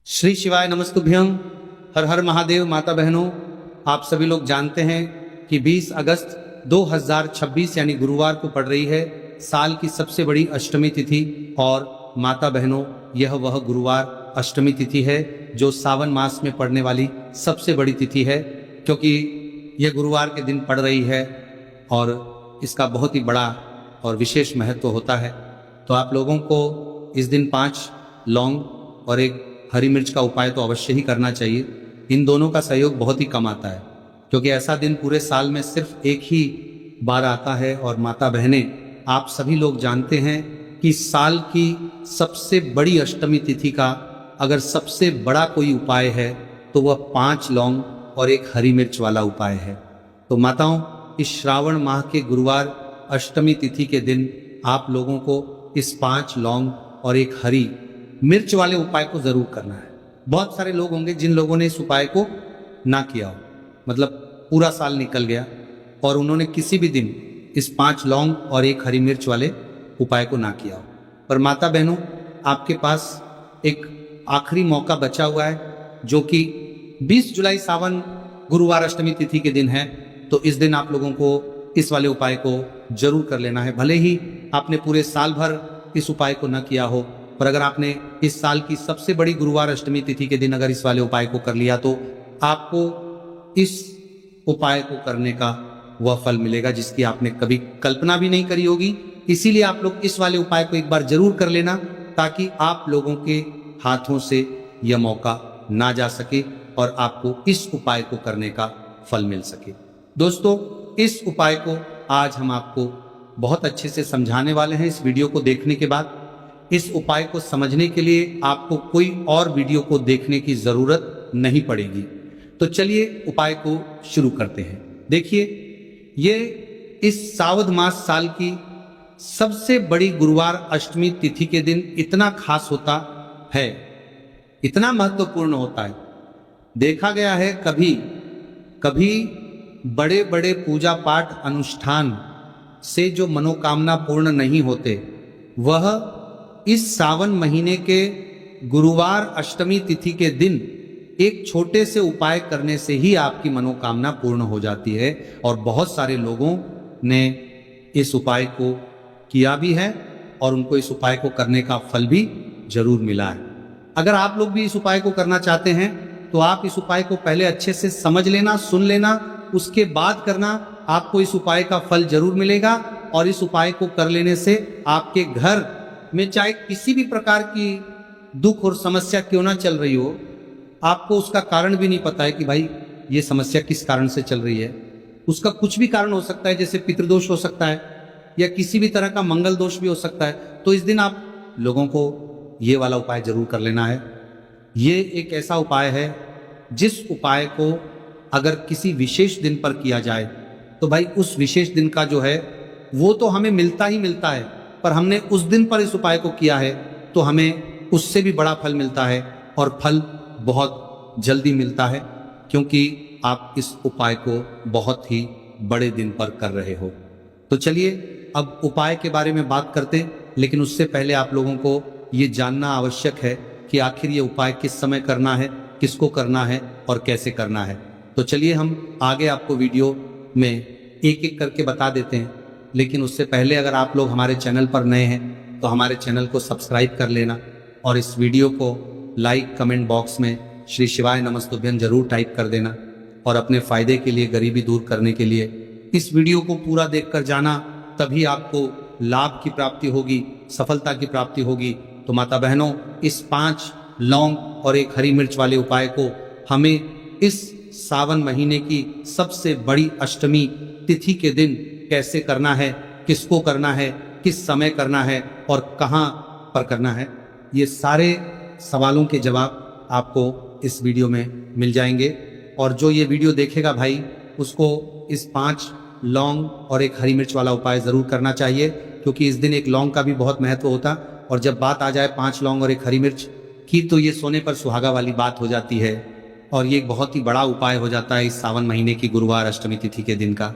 श्री शिवाय नमस्तुभ्यं। हर हर महादेव। माता बहनों, आप सभी लोग जानते हैं कि 20 अगस्त 2026 यानी गुरुवार को पड़ रही है साल की सबसे बड़ी अष्टमी तिथि। और माता बहनों, यह वह गुरुवार अष्टमी तिथि है जो सावन मास में पड़ने वाली सबसे बड़ी तिथि है, क्योंकि यह गुरुवार के दिन पड़ रही है और इसका बहुत ही बड़ा और विशेष महत्व होता है। तो आप लोगों को इस दिन 5 लौंग और एक हरी मिर्च का उपाय तो अवश्य ही करना चाहिए। इन दोनों का सहयोग बहुत ही कम आता है, क्योंकि ऐसा दिन पूरे साल में सिर्फ एक ही बार आता है। और माता बहनें, आप सभी लोग जानते हैं कि साल की सबसे बड़ी अष्टमी तिथि का अगर सबसे बड़ा कोई उपाय है तो वह 5 लौंग और एक हरी मिर्च वाला उपाय है। तो माताओं, इस श्रावण माह के गुरुवार अष्टमी तिथि के दिन आप लोगों को इस 5 लौंग और एक हरी मिर्च वाले उपाय को जरूर करना है। बहुत सारे लोग होंगे जिन लोगों ने इस उपाय को ना किया हो, मतलब पूरा साल निकल गया और उन्होंने किसी भी दिन इस 5 लौंग और एक हरी मिर्च वाले उपाय को ना किया हो। पर माता बहनों, आपके पास एक आखिरी मौका बचा हुआ है, जो कि 20 जुलाई सावन गुरुवार अष्टमी तिथि के दिन है। तो इस दिन आप लोगों को इस वाले उपाय को जरूर कर लेना है। भले ही आपने पूरे साल भर इस उपाय को न किया हो, पर अगर आपने इस साल की सबसे बड़ी गुरुवार अष्टमी तिथि के दिन अगर इस वाले उपाय को कर लिया तो आपको इस उपाय को करने का वह फल मिलेगा जिसकी आपने कभी कल्पना भी नहीं करी होगी। इसीलिए आप लोग इस वाले उपाय को एक बार जरूर कर लेना, ताकि आप लोगों के हाथों से यह मौका ना जा सके और आपको इस उपाय को करने का फल मिल सके। दोस्तों, इस उपाय को आज हम आपको बहुत अच्छे से समझाने वाले हैं। इस वीडियो को देखने के बाद इस उपाय को समझने के लिए आपको कोई और वीडियो को देखने की जरूरत नहीं पड़ेगी। तो चलिए उपाय को शुरू करते हैं। देखिए, ये इस सावन मास साल की सबसे बड़ी गुरुवार अष्टमी तिथि के दिन इतना खास होता है, इतना महत्वपूर्ण होता है। देखा गया है कभी कभी बड़े बड़े पूजा पाठ अनुष्ठान से जो मनोकामना पूर्ण नहीं होते, वह इस सावन महीने के गुरुवार अष्टमी तिथि के दिन एक छोटे से उपाय करने से ही आपकी मनोकामना पूर्ण हो जाती है। और बहुत सारे लोगों ने इस उपाय को किया भी है और उनको इस उपाय को करने का फल भी जरूर मिला है। अगर आप लोग भी इस उपाय को करना चाहते हैं तो आप इस उपाय को पहले अच्छे से समझ लेना, सुन लेना, उसके बाद करना। आपको इस उपाय का फल जरूर मिलेगा। और इस उपाय को कर लेने से आपके घर में चाहे किसी भी प्रकार की दुख और समस्या क्यों ना चल रही हो, आपको उसका कारण भी नहीं पता है कि भाई ये समस्या किस कारण से चल रही है। उसका कुछ भी कारण हो सकता है, जैसे पितृदोष हो सकता है या किसी भी तरह का मंगल दोष भी हो सकता है। तो इस दिन आप लोगों को ये वाला उपाय जरूर कर लेना है। ये एक ऐसा उपाय है जिस उपाय को अगर किसी विशेष दिन पर किया जाए तो भाई उस विशेष दिन का जो है वो तो हमें मिलता ही मिलता है, पर हमने उस दिन पर इस उपाय को किया है तो हमें उससे भी बड़ा फल मिलता है। और फल बहुत जल्दी मिलता है, क्योंकि आप इस उपाय को बहुत ही बड़े दिन पर कर रहे हो। तो चलिए अब उपाय के बारे में बात करते, लेकिन उससे पहले आप लोगों को ये जानना आवश्यक है कि आखिर ये उपाय किस समय करना है, किसको करना है और कैसे करना है। तो चलिए हम आगे आपको वीडियो में एक एक करके बता देते हैं। लेकिन उससे पहले अगर आप लोग हमारे चैनल पर नए हैं तो हमारे चैनल को सब्सक्राइब कर लेना और इस वीडियो को लाइक कमेंट बॉक्स में श्री शिवाय नमस्तुभ्यं जरूर टाइप कर देना। और अपने फायदे के लिए, गरीबी दूर करने के लिए इस वीडियो को पूरा देखकर जाना, तभी आपको लाभ की प्राप्ति होगी, सफलता की प्राप्ति होगी। तो माता बहनों, इस 5 लौंग और एक हरी मिर्च वाले उपाय को हमें इस सावन महीने की सबसे बड़ी अष्टमी तिथि के दिन कैसे करना है, किसको करना है, किस समय करना है और कहां पर करना है, ये सारे सवालों के जवाब आपको इस वीडियो में मिल जाएंगे। और जो ये वीडियो देखेगा भाई, उसको इस 5 लौंग और एक हरी मिर्च वाला उपाय जरूर करना चाहिए, क्योंकि इस दिन एक लौंग का भी बहुत महत्व होता। और जब बात आ जाए 5 लौंग और एक हरी मिर्च की, तो ये सोने पर सुहागा वाली बात हो जाती है और ये एक बहुत ही बड़ा उपाय हो जाता है इस सावन महीने की गुरुवार अष्टमी तिथि के दिन का।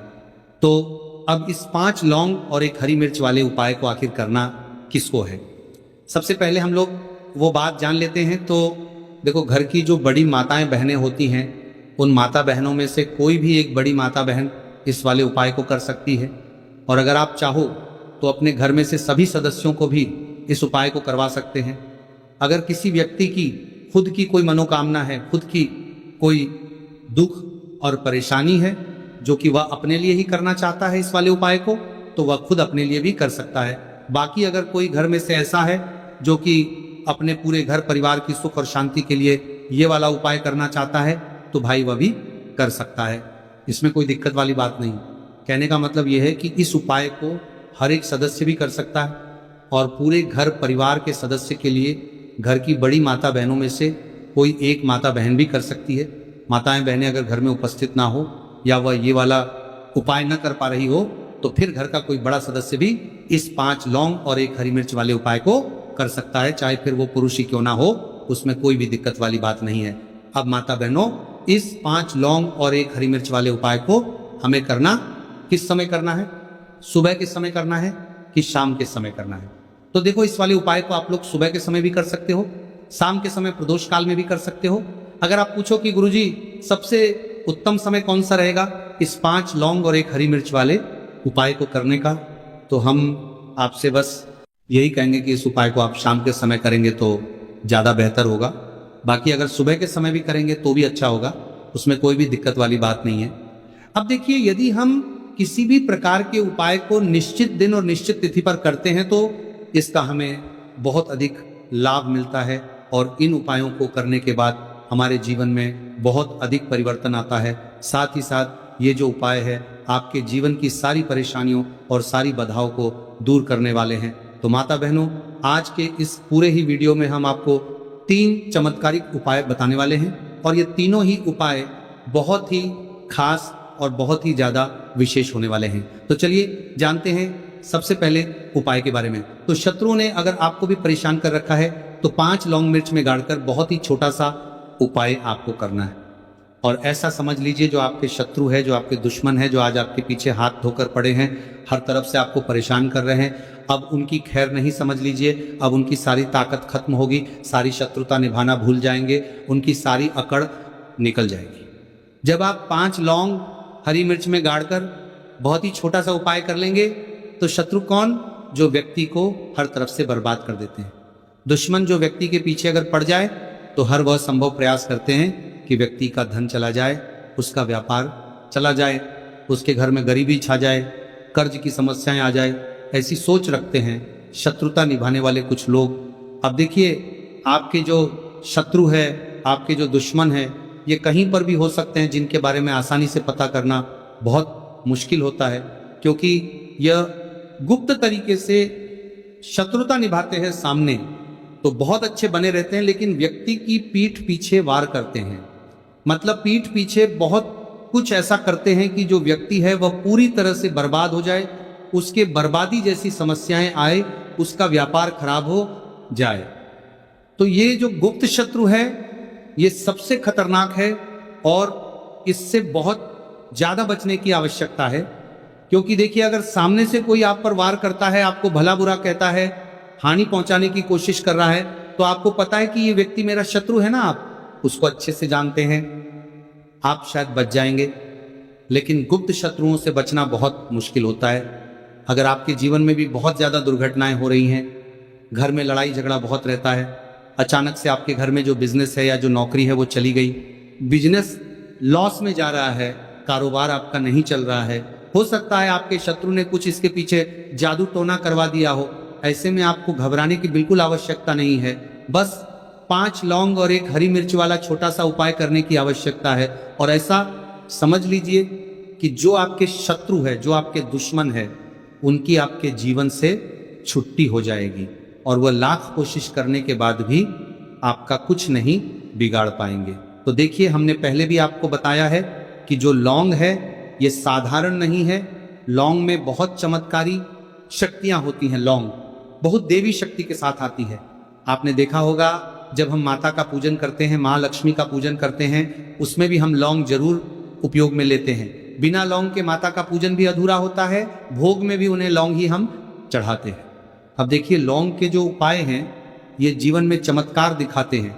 तो अब इस 5 लौंग और एक हरी मिर्च वाले उपाय को आखिर करना किसको है, सबसे पहले हम लोग वो बात जान लेते हैं। तो देखो, घर की जो बड़ी माताएं बहनें होती हैं, उन माता बहनों में से कोई भी एक बड़ी माता बहन इस वाले उपाय को कर सकती है। और अगर आप चाहो तो अपने घर में से सभी सदस्यों को भी इस उपाय को करवा सकते हैं। अगर किसी व्यक्ति की खुद की कोई मनोकामना है, खुद की कोई दुख और परेशानी है जो कि वह अपने लिए ही करना चाहता है इस वाले उपाय को, तो वह खुद अपने लिए भी कर सकता है। बाकी अगर कोई घर में से ऐसा है जो कि अपने पूरे घर परिवार की सुख और शांति के लिए ये वाला उपाय करना चाहता है, तो भाई वह भी कर सकता है। इसमें कोई दिक्कत वाली बात नहीं। कहने का मतलब यह है कि इस उपाय को हर एक सदस्य भी कर सकता है और पूरे घर परिवार के सदस्य के लिए घर की बड़ी माता बहनों में से कोई एक माता बहन भी कर सकती है। माताएं बहनें अगर घर में उपस्थित ना हो या वह ये वाला उपाय न कर पा रही हो, तो फिर घर का कोई बड़ा सदस्य भी इस 5 लौंग और 1 हरी मिर्च वाले उपाय को कर सकता है, चाहे फिर वो पुरुष ही क्यों ना हो, उसमें कोई भी दिक्कत वाली बात नहीं है। अब माता बहनों, इस 5 लौंग और 1 हरी मिर्च वाले उपाय को हमें करना किस समय करना है? सुबह के समय करना है कि शाम के समय करना है? तो देखो, इस वाले उपाय को आप लोग सुबह के समय भी कर सकते हो, शाम के समय प्रदोष काल में भी कर सकते हो। अगर आप पूछो कि गुरुजी सबसे उत्तम समय कौन सा रहेगा इस 5 लौंग और 1 हरी मिर्च वाले उपाय को करने का, तो हम आपसे बस यही कहेंगे कि इस उपाय को आप शाम के समय करेंगे तो ज़्यादा बेहतर होगा। बाकी अगर सुबह के समय भी करेंगे तो भी अच्छा होगा, उसमें कोई भी दिक्कत वाली बात नहीं है। अब देखिए, यदि हम किसी भी प्रकार के उपाय को निश्चित दिन और निश्चित तिथि पर करते हैं तो इसका हमें बहुत अधिक लाभ मिलता है और इन उपायों को करने के बाद हमारे जीवन में बहुत अधिक परिवर्तन आता है। साथ ही साथ ये जो उपाय है आपके जीवन की सारी परेशानियों और सारी बाधाओं को दूर करने वाले हैं। तो माता बहनों, आज के इस पूरे ही वीडियो में हम आपको 3 चमत्कारिक उपाय बताने वाले हैं और ये तीनों ही उपाय बहुत ही खास और बहुत ही ज्यादा विशेष होने वाले हैं। तो चलिए जानते हैं सबसे पहले उपाय के बारे में। तो शत्रुओं ने अगर आपको भी परेशान कर रखा है तो 5 लौंग मिर्च में गाड़कर बहुत ही छोटा सा उपाय आपको करना है। और ऐसा समझ लीजिए, जो आपके शत्रु है, जो आपके दुश्मन है, जो आज आपके पीछे हाथ धोकर पड़े हैं, हर तरफ से आपको परेशान कर रहे हैं, अब उनकी खैर नहीं समझ लीजिए। अब उनकी सारी ताकत खत्म होगी, सारी शत्रुता निभाना भूल जाएंगे, उनकी सारी अकड़ निकल जाएगी। जब आप 5 लौंग हरी मिर्च में गाड़कर बहुत ही छोटा सा उपाय कर लेंगे तो शत्रु कौन? जो व्यक्ति को हर तरफ से बर्बाद कर देते हैं। दुश्मन जो व्यक्ति के पीछे अगर पड़ जाए तो हर वह संभव प्रयास करते हैं कि व्यक्ति का धन चला जाए, उसका व्यापार चला जाए, उसके घर में गरीबी छा जाए, कर्ज की समस्याएं आ जाए, ऐसी सोच रखते हैं शत्रुता निभाने वाले कुछ लोग। अब देखिए, आपके जो शत्रु है, आपके जो दुश्मन है, ये कहीं पर भी हो सकते हैं, जिनके बारे में आसानी से पता करना बहुत मुश्किल होता है, क्योंकि यह गुप्त तरीके से शत्रुता निभाते हैं सामने तो बहुत अच्छे बने रहते हैं, लेकिन व्यक्ति की पीठ पीछे वार करते हैं। मतलब पीठ पीछे बहुत कुछ ऐसा करते हैं कि जो व्यक्ति है वह पूरी तरह से बर्बाद हो जाए, उसके बर्बादी जैसी समस्याएं आए, उसका व्यापार खराब हो जाए। तो ये जो गुप्त शत्रु है ये सबसे खतरनाक है और इससे बहुत ज्यादा बचने की आवश्यकता है। क्योंकि देखिए, अगर सामने से कोई आप पर वार करता है, आपको भला बुरा कहता है, हानि पहुंचाने की कोशिश कर रहा है, तो आपको पता है कि ये व्यक्ति मेरा शत्रु है ना, आप उसको अच्छे से जानते हैं, आप शायद बच जाएंगे। लेकिन गुप्त शत्रुओं से बचना बहुत मुश्किल होता है। अगर आपके जीवन में भी बहुत ज्यादा दुर्घटनाएं हो रही हैं, घर में लड़ाई झगड़ा बहुत रहता है, अचानक से आपके घर में जो बिजनेस है या जो नौकरी है वो चली गई, बिजनेस लॉस में जा रहा है, कारोबार आपका नहीं चल रहा है, हो सकता है आपके शत्रु ने कुछ इसके पीछे जादू टोना करवा दिया हो, ऐसे में आपको घबराने की बिल्कुल आवश्यकता नहीं है। बस 5 लौंग और 1 हरी मिर्च वाला छोटा सा उपाय करने की आवश्यकता है। और ऐसा समझ लीजिए कि जो आपके शत्रु है, जो आपके दुश्मन है, उनकी आपके जीवन से छुट्टी हो जाएगी और वह लाख कोशिश करने के बाद भी आपका कुछ नहीं बिगाड़ पाएंगे। तो देखिए, हमने पहले भी आपको बताया है कि जो लौंग है ये साधारण नहीं है। लौंग में बहुत चमत्कारी शक्तियां होती हैं। लौंग बहुत देवी शक्ति के साथ आती है। आपने देखा होगा, जब हम माता का पूजन करते हैं, माँ लक्ष्मी का पूजन करते हैं, उसमें भी हम लौंग जरूर उपयोग में लेते हैं। बिना लौंग के माता का पूजन भी अधूरा होता है, भोग में भी उन्हें लौंग ही हम चढ़ाते हैं। अब देखिए, लौंग के जो उपाय हैं ये जीवन में चमत्कार दिखाते हैं।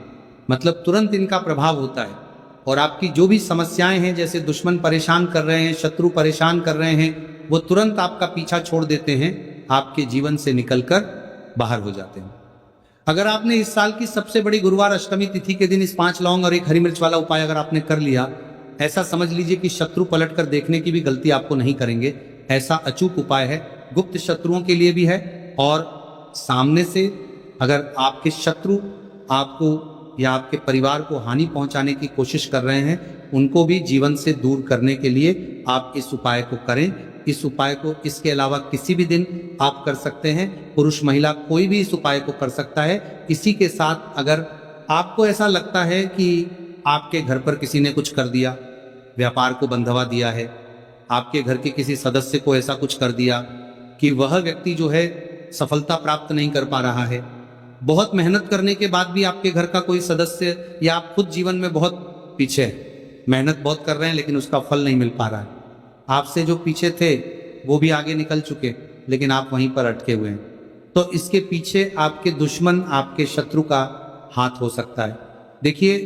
मतलब तुरंत इनका प्रभाव होता है और आपकी जो भी समस्याएं हैं, जैसे दुश्मन परेशान कर रहे हैं, शत्रु परेशान कर रहे हैं, वो तुरंत आपका पीछा छोड़ देते हैं, आपके जीवन से निकलकर बाहर हो जाते हैं। अगर आपने इस साल की सबसे बड़ी गुरुवार अष्टमी तिथि के दिन इस 5 लौंग और 1 हरी मिर्च वाला उपाय अगर आपने कर लिया, ऐसा समझ लीजिए कि शत्रु पलट कर देखने की भी गलती आपको नहीं करेंगे। ऐसा अचूक उपाय है, गुप्त शत्रुओं के लिए भी है और सामने से अगर आपके शत्रु आपको या आपके परिवार को हानि पहुंचाने की कोशिश कर रहे हैं, उनको भी जीवन से दूर करने के लिए आप इस उपाय को करें। इस उपाय को इसके अलावा किसी भी दिन आप कर सकते हैं, पुरुष महिला कोई भी इस उपाय को कर सकता है। इसी के साथ अगर आपको ऐसा लगता है कि आपके घर पर किसी ने कुछ कर दिया, व्यापार को बंधवा दिया है, आपके घर के किसी सदस्य को ऐसा कुछ कर दिया कि वह व्यक्ति जो है सफलता प्राप्त नहीं कर पा रहा है, बहुत मेहनत करने के बाद भी आपके घर का कोई सदस्य या आप खुद जीवन में बहुत पीछे हैं, मेहनत बहुत कर रहे हैं लेकिन उसका फल नहीं मिल पा रहा है, आपसे जो पीछे थे वो भी आगे निकल चुके लेकिन आप वहीं पर अटके हुए हैं, तो इसके पीछे आपके दुश्मन, आपके शत्रु का हाथ हो सकता है। देखिए,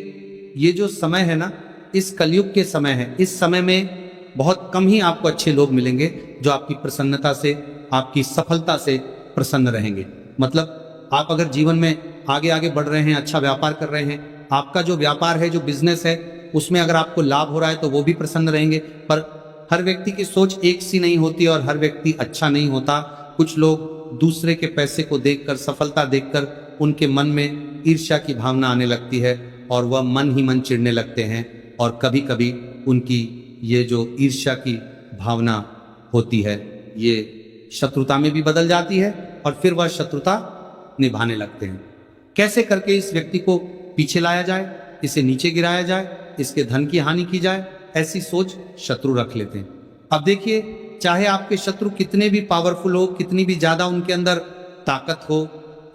ये जो समय है ना, इस कलयुग के समय है, इस समय में बहुत कम ही आपको अच्छे लोग मिलेंगे जो आपकी प्रसन्नता से, आपकी सफलता से प्रसन्न रहेंगे। मतलब आप अगर जीवन में आगे आगे बढ़ रहे हैं, अच्छा व्यापार कर रहे हैं, आपका जो व्यापार है, जो बिजनेस है, उसमें अगर आपको लाभ हो रहा है तो वो भी प्रसन्न रहेंगे। पर हर व्यक्ति की सोच एक सी नहीं होती और हर व्यक्ति अच्छा नहीं होता। कुछ लोग दूसरे के पैसे को देखकर, सफलता देखकर उनके मन में ईर्ष्या की भावना आने लगती है और वह मन ही मन चिढ़ने लगते हैं और कभी कभी उनकी ये जो ईर्ष्या की भावना होती है ये शत्रुता में भी बदल जाती है और फिर वह शत्रुता निभाने लगते हैं। कैसे करके इस व्यक्ति को पीछे लाया जाए, इसे नीचे गिराया जाए, इसके धन की हानि की जाए, ऐसी सोच शत्रु रख लेते हैं। अब देखिए, चाहे आपके शत्रु कितने भी पावरफुल हो, कितनी भी ज्यादा उनके अंदर ताकत हो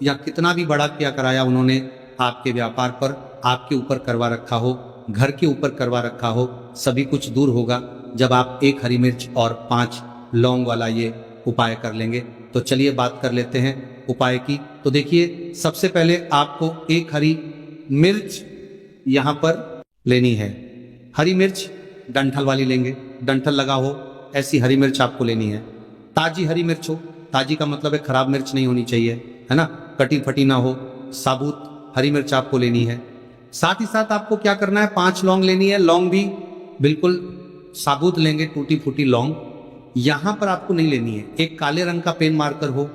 या कितना भी बड़ा क्या कराया उन्होंने आपके व्यापार पर, आपके ऊपर करवा रखा हो, घर के ऊपर करवा रखा हो, सभी कुछ दूर होगा जब आप 1 हरी मिर्च और 5 लौंग वाला ये उपाय कर लेंगे। तो चलिए बात कर लेते हैं उपाय की। तो देखिए, सबसे पहले आपको 1 हरी मिर्च यहाँ पर लेनी है। हरी मिर्च डंठल वाली लेंगे, डंठल लगा हो ऐसी हरी मिर्च आपको लेनी है। ताजी हरी मिर्च हो, ताजी का मतलब है खराब मिर्च नहीं होनी चाहिए, है ना, कटी फटी ना हो, साबुत हरी मिर्च आपको लेनी है। साथ ही साथ आपको क्या करना है, 5 लौंग लेनी है। लौंग भी बिल्कुल साबुत लेंगे, टूटी फूटी लौंग यहां पर आपको नहीं लेनी है। एक काले रंग का पेन मार्कर हो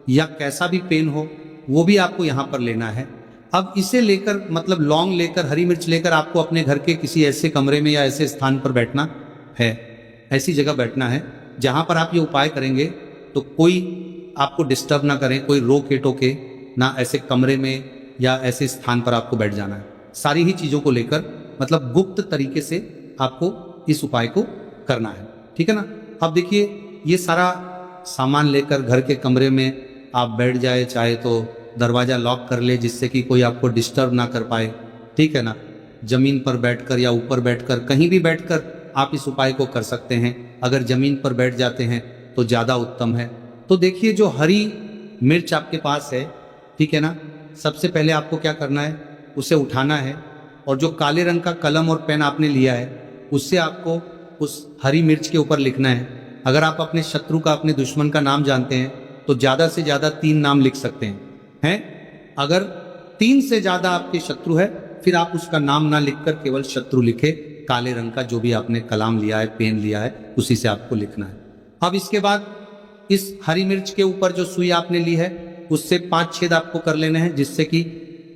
या कैसा भी पेन हो, वो भी आपको यहां पर लेना है। अब इसे लेकर, मतलब लौंग लेकर, हरी मिर्च लेकर आपको अपने घर के किसी ऐसे कमरे में या ऐसे स्थान पर बैठना है, ऐसी जगह बैठना है जहां पर आप ये उपाय करेंगे तो कोई आपको डिस्टर्ब ना करें, कोई रोके टोके ना, ऐसे कमरे में या ऐसे स्थान पर आपको बैठ जाना है। सारी ही चीजों को लेकर, मतलब गुप्त तरीके से आपको इस उपाय को करना है, ठीक है ना। अब देखिए, ये सारा सामान लेकर घर के कमरे में आप बैठ जाए, चाहे तो दरवाजा लॉक कर ले जिससे कि कोई आपको डिस्टर्ब ना कर पाए, ठीक है ना। जमीन पर बैठकर या ऊपर बैठकर, कहीं भी बैठकर आप इस उपाय को कर सकते हैं। अगर जमीन पर बैठ जाते हैं तो ज्यादा उत्तम है। तो देखिए, जो हरी मिर्च आपके पास है, ठीक है ना, सबसे पहले आपको क्या करना है, उसे उठाना है और जो काले रंग का कलम और पेन आपने लिया है उससे आपको उस हरी मिर्च के ऊपर लिखना है। अगर आप अपने शत्रु का, अपने दुश्मन का नाम जानते हैं तो ज्यादा से ज्यादा 3 नाम लिख सकते हैं। अगर 3 से ज्यादा आपके शत्रु है फिर आप उसका नाम ना लिखकर केवल शत्रु लिखे, काले रंग का जो भी आपने कलम लिया है, पेन लिया है, उसी से आपको लिखना है। अब इसके बाद इस हरी मिर्च के ऊपर जो सुई आपने ली है उससे 5 छेद आपको कर लेने हैं जिससे कि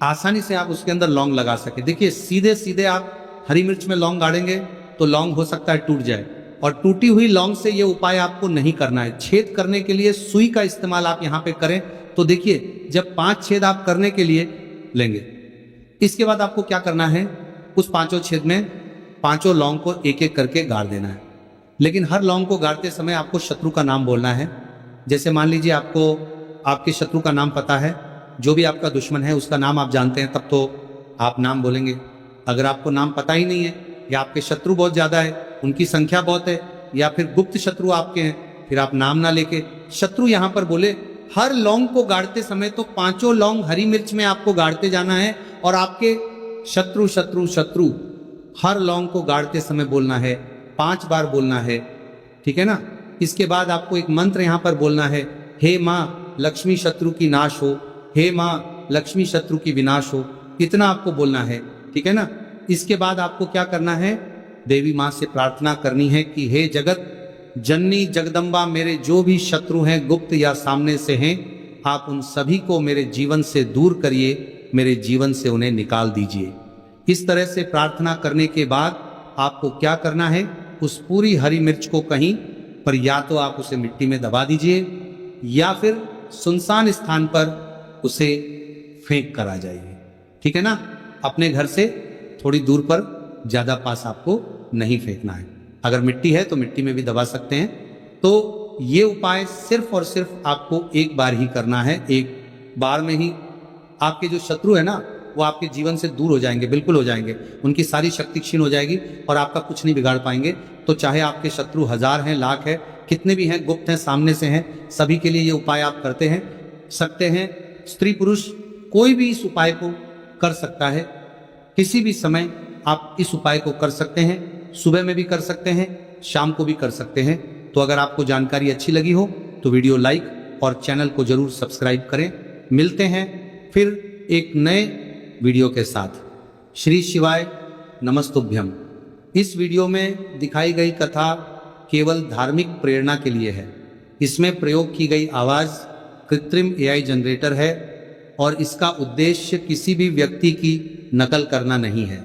आसानी से आप उसके अंदर लौंग लगा सके। देखिए, सीधे सीधे आप हरी मिर्च में लौंग गाड़ेंगे तो लौंग हो सकता है टूट जाए, और टूटी हुई लौंग से ये उपाय आपको नहीं करना है। छेद करने के लिए सुई का इस्तेमाल आप यहाँ पे करें। तो देखिए, जब 5 छेद आप करने के लिए लेंगे, इसके बाद आपको क्या करना है, उस 5 छेद में 5 लौंग को एक एक करके गाड़ देना है। लेकिन हर लौंग को गाड़ते समय आपको शत्रु का नाम बोलना है। जैसे मान लीजिए आपको आपके शत्रु का नाम पता है, जो भी आपका दुश्मन है उसका नाम आप जानते हैं, तब तो आप नाम बोलेंगे। अगर आपको नाम पता ही नहीं है या आपके शत्रु बहुत ज्यादा है, उनकी संख्या बहुत है, या फिर गुप्त शत्रु आपके हैं, फिर आप नाम ना लेके शत्रु यहां पर बोले। हर लौंग को गाड़ते समय तो 5 लौंग हरी मिर्च में आपको गाड़ते जाना है और आपके शत्रु शत्रु शत्रु हर लौंग को गाड़ते समय बोलना है, 5 बार बोलना है, ठीक है ना। इसके बाद आपको एक मंत्र यहां पर बोलना है, हे माँ लक्ष्मी शत्रु की नाश हो, हे माँ लक्ष्मी शत्रु की विनाश हो, इतना आपको बोलना है, ठीक है ना। इसके बाद आपको क्या करना है, देवी माँ से प्रार्थना करनी है कि हे जगत जननी जगदम्बा, मेरे जो भी शत्रु हैं गुप्त या सामने से हैं, आप उन सभी को मेरे जीवन से दूर करिए, मेरे जीवन से उन्हें निकाल दीजिए। इस तरह से प्रार्थना करने के बाद आपको क्या करना है, उस पूरी हरी मिर्च को कहीं पर या तो आप उसे मिट्टी में दबा दीजिए या फिर सुनसान स्थान पर उसे फेंक कर आ जाइए, ठीक है ना। अपने घर से थोड़ी दूर पर, ज्यादा पास आपको नहीं फेंकना है। अगर मिट्टी है तो मिट्टी में भी दबा सकते हैं। तो ये उपाय सिर्फ और सिर्फ आपको एक बार ही करना है, एक बार में ही आपके जो शत्रु है ना वो आपके जीवन से दूर हो जाएंगे, बिल्कुल हो जाएंगे, उनकी सारी शक्ति क्षीण हो जाएगी और आपका कुछ नहीं बिगाड़ पाएंगे। तो चाहे आपके शत्रु 1000 हैं, लाख है, कितने भी हैं, गुप्त हैं, सामने से हैं, सभी के लिए ये उपाय आप करते हैं सकते हैं। स्त्री पुरुष कोई भी इस उपाय को कर सकता है, किसी भी समय आप इस उपाय को कर सकते हैं, सुबह में भी कर सकते हैं, शाम को भी कर सकते हैं। तो अगर आपको जानकारी अच्छी लगी हो तो वीडियो लाइक और चैनल को जरूर सब्सक्राइब करें। मिलते हैं फिर एक नए वीडियो के साथ। श्री शिवाय नमस्तुभ्यम। इस वीडियो में दिखाई गई कथा केवल धार्मिक प्रेरणा के लिए है। इसमें प्रयोग की गई आवाज कृत्रिम AI जनरेटर है और इसका उद्देश्य किसी भी व्यक्ति की नकल करना नहीं है।